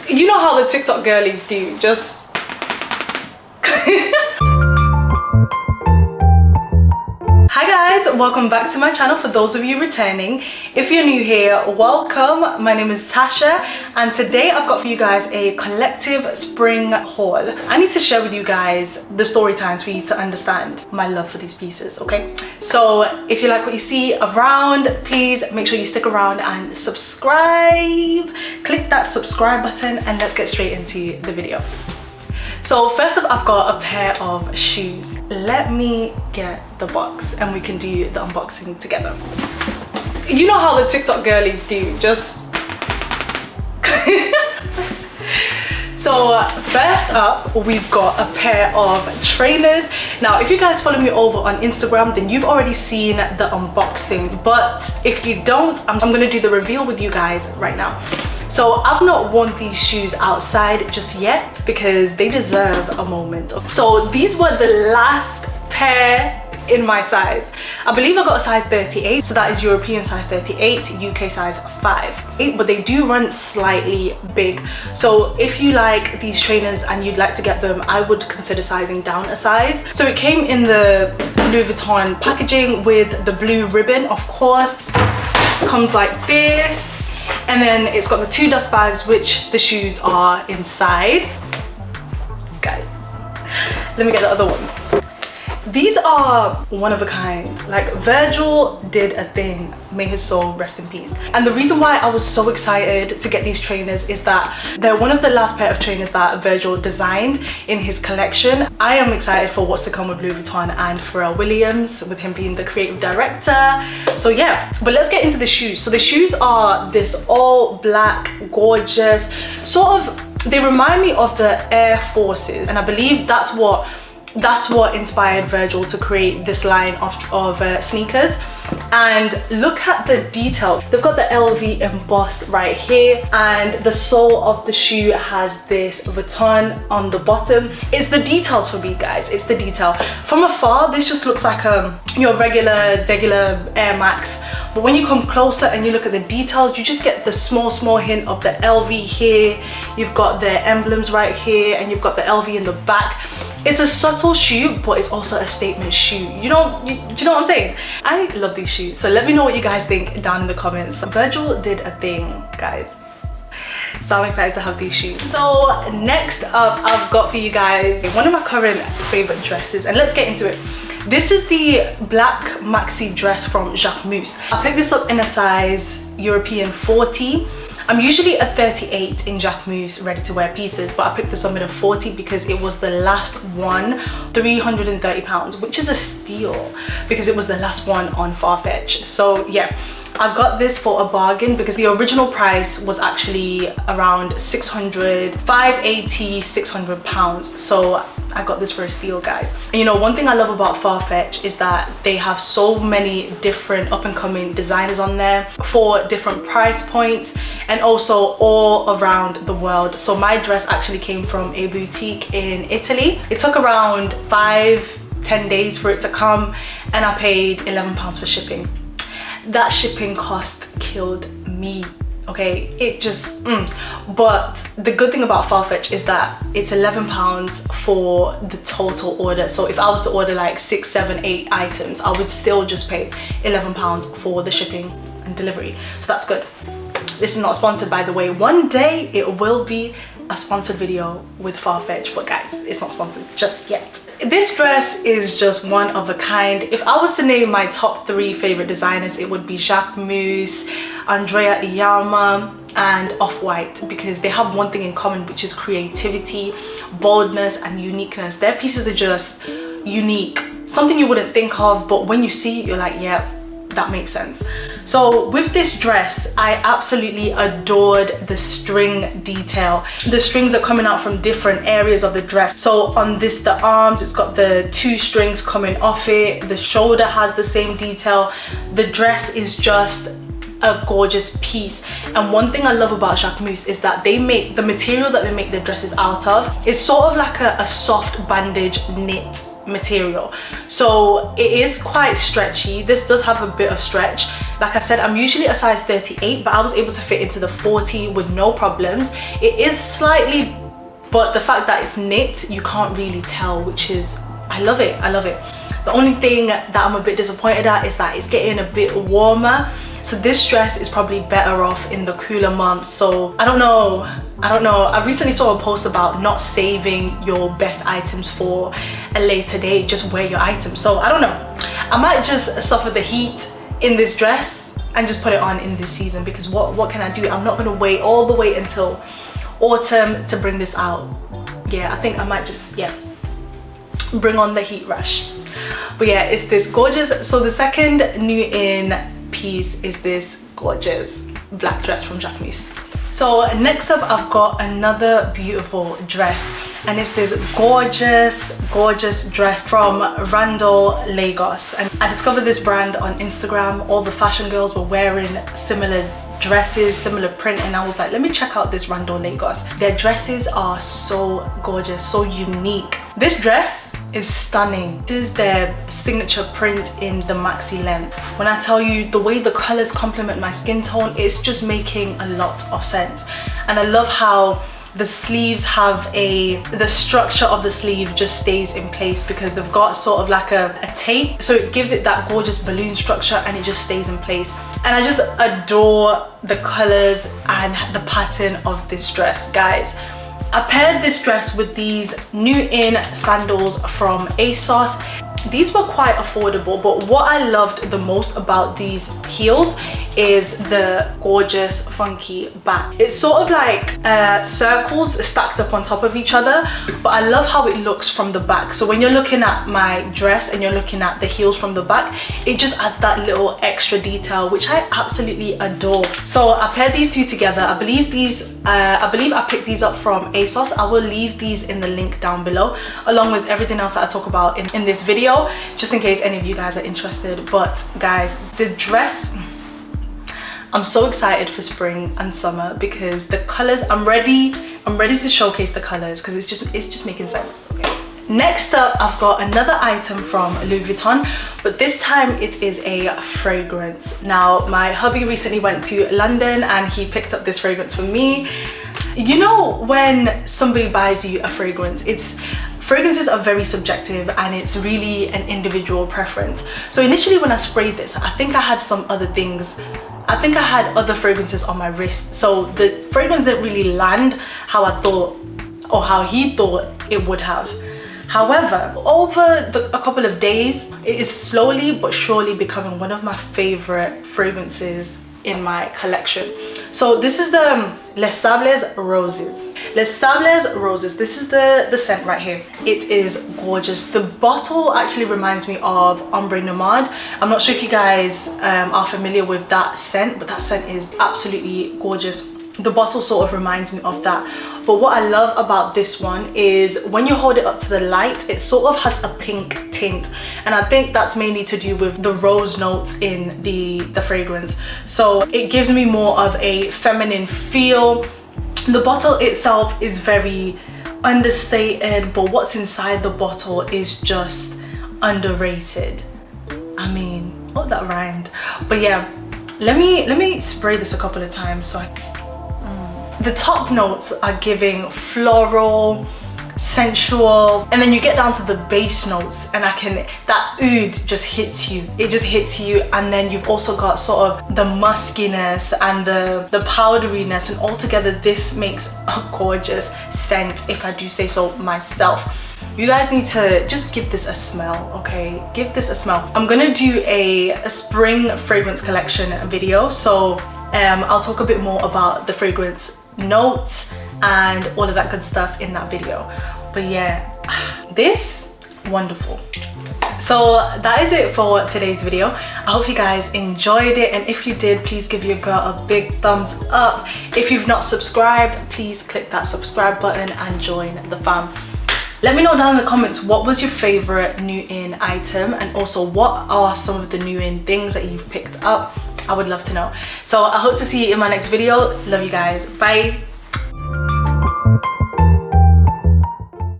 You know how the TikTok girlies do, just Hi guys, welcome back to my channel. For those of you returning, if you're new here, welcome. My name is Tasha and today I've got for you guys a collective spring haul. I need to share with you guys the story times for you to understand my love for these pieces, okay? So if you like what you see around, please make sure you stick around and subscribe. Click that subscribe button and let's get straight into the video. So first up, I've got a pair of shoes. Let me get the box and we can do the unboxing together. You know how the TikTok girlies do, just So first up, we've got a pair of trainers. Now, if you guys follow me over on Instagram, then you've already seen the unboxing. But if you don't, I'm gonna do the reveal with you guys right now. So I've not worn these shoes outside just yet because they deserve a moment. So these were the last pair in my size. I believe I got a size 38, so that is European size 38, UK size 5. But they do run slightly big. So if you like these trainers and you'd like to get them, I would consider sizing down a size. So it came in the Louis Vuitton packaging with the blue ribbon, of course. It comes like this. And then it's got the 2 dust bags, which the shoes are inside. Guys, let me get the other one. These are one of a kind. Like, Virgil did a thing, may his soul rest in peace. And the reason why I was so excited to get these trainers is that they're one of the last pair of trainers that Virgil designed in his collection. I am excited for what's to come with Louis Vuitton and Pharrell Williams, with him being the creative director. So yeah, but let's get into the shoes. So the shoes are this all black, gorgeous, sort of, they remind me of the Air Forces, and I believe that's what inspired Virgil to create this line of sneakers. And look at the detail. They've got the LV embossed right here, and the sole of the shoe has this Vuitton on the bottom. It's the details for me, guys. It's the detail. From afar, this just looks like your regular Air Max. But when you come closer and you look at the details, you just get the small hint of the LV here. You've got the emblems right here, and you've got the LV in the back. It's a subtle shoe, but it's also a statement shoe. You know what I'm saying? I love these shoes. So let me know what you guys think down in the comments. Virgil did a thing, guys. So I'm excited to have these shoes. So next up, I've got for you guys one of my current favorite dresses, and let's get into it. This is the black maxi dress from Jacquemus. I picked this up in a size European 40. I'm usually a 38 in Jacquemus ready-to-wear pieces, but I picked this up in a 40 because it was the last one, £330, which is a steal because it was the last one on Farfetch. So yeah, I got this for a bargain because the original price was actually around £580, £600. So I got this for a steal, guys. And you know, one thing I love about Farfetch is that they have so many different up-and-coming designers on there for different price points and also all around the world. So my dress actually came from a boutique in Italy. It took around 5-10 days for it to come, and I paid £11 for shipping. That shipping cost killed me, okay? It just but the good thing about Farfetch is that it's £11 for the total order. So if I was to order like 6, 7, 8 items, I would still just pay £11 for the shipping and delivery. So that's good. This is not sponsored, by the way. One day it will be a sponsored video with Farfetch, but guys, it's not sponsored just yet. This dress is just one of a kind. If I was to name my top 3 favorite designers, it would be Jacquemus, Andrea Iyama, and Off-White, because they have one thing in common, which is creativity, boldness, and uniqueness. Their pieces are just unique, something you wouldn't think of, but when you see it, you're like, yeah, that makes sense. So with this dress, I absolutely adored the string detail. The strings are coming out from different areas of the dress. So on this, the arms, it's got the 2 strings coming off it. The shoulder has the same detail. The dress is just a gorgeous piece. And one thing I love about Jacquemus is that they make the material that they make the dresses out of is sort of like a soft bandage knit material, so it is quite stretchy. This does have a bit of stretch. Like I said, I'm usually a size 38, but I was able to fit into the 40 with no problems. It is slightly, but the fact that it's knit, you can't really tell, which is, I love it, I love it. The only thing that I'm a bit disappointed at is that it's getting a bit warmer, so this dress is probably better off in the cooler months. So I don't know, I recently saw a post about not saving your best items for a later date, just wear your items. So I don't know, I might just suffer the heat in this dress and just put it on in this season, because what can I do? I'm not gonna wait all the way until autumn to bring this out. Yeah, I think I might just, yeah, bring on the heat rush. But yeah, it's this gorgeous, so the second new in piece is this gorgeous black dress from Jacquemus. So next up, I've got another beautiful dress, and it's this gorgeous dress from Randall Lagos. And I discovered this brand on Instagram. All the fashion girls were wearing similar dresses, similar print, and I was like, let me check out this Randall Lagos. Their dresses are so gorgeous, so unique. This dress is stunning. This is their signature print in the maxi length. When I tell you the way the colors complement my skin tone, it's just making a lot of sense. And I love how the sleeves have the structure of the sleeve just stays in place, because they've got sort of like a tape, so it gives it that gorgeous balloon structure and it just stays in place. And I just adore the colors and the pattern of this dress, guys. I paired this dress with these new in sandals from ASOS. These were quite affordable, but what I loved the most about these heels is the gorgeous funky back. It's sort of like circles stacked up on top of each other, but I love how it looks from the back. So when you're looking at my dress and you're looking at the heels from the back, it just adds that little extra detail, which I absolutely adore. So I paired these two together. I believe I picked these up from ASOS. I will leave these in the link down below, along with everything else that I talk about in this video, just in case any of you guys are interested. But guys, the dress, I'm so excited for spring and summer because the colors, I'm ready to showcase the colors because it's just making sense. Okay. Next up, I've got another item from Louis Vuitton, but this time it is a fragrance. Now, my hubby recently went to London and he picked up this fragrance for me. You know, when somebody buys you a fragrance, fragrances are very subjective and it's really an individual preference. So initially when I sprayed this, I think I had some other things. I think I had other fragrances on my wrist. So the fragrance didn't really land how I thought, or how he thought it would have. However, over a couple of days, it is slowly but surely becoming one of my favorite fragrances in my collection. So this is the Les Sables Roses. Les Sables Roses, this is the scent right here. It is gorgeous. The bottle actually reminds me of Ombre Nomade. I'm not sure if you guys are familiar with that scent, but that scent is absolutely gorgeous. The bottle sort of reminds me of that. But what I love about this one is when you hold it up to the light, it sort of has a pink tint. And I think that's mainly to do with the rose notes in the fragrance. So it gives me more of a feminine feel. The bottle itself is very understated, but what's inside the bottle is just underrated. I mean, oh, that rhymed. But yeah, let me spray this a couple of times so the top notes are giving floral, sensual, and then you get down to the base notes and that oud just hits you. It just hits you, and then you've also got sort of the muskiness and the powderiness, and altogether this makes a gorgeous scent, if I do say so myself. You guys need to just give this a smell, okay? Give this a smell. I'm gonna do a spring fragrance collection video, so I'll talk a bit more about the fragrance notes and all of that good stuff in that video. But yeah, this wonderful. So that is it for today's video. I hope you guys enjoyed it, and if you did, please give your girl a big thumbs up. If you've not subscribed, please click that subscribe button and join the fam. Let me know down in the comments, what was your favorite new in item, and also what are some of the new in things that you've picked up. I would love to know. So I hope to see you in my next video. Love you guys. Bye.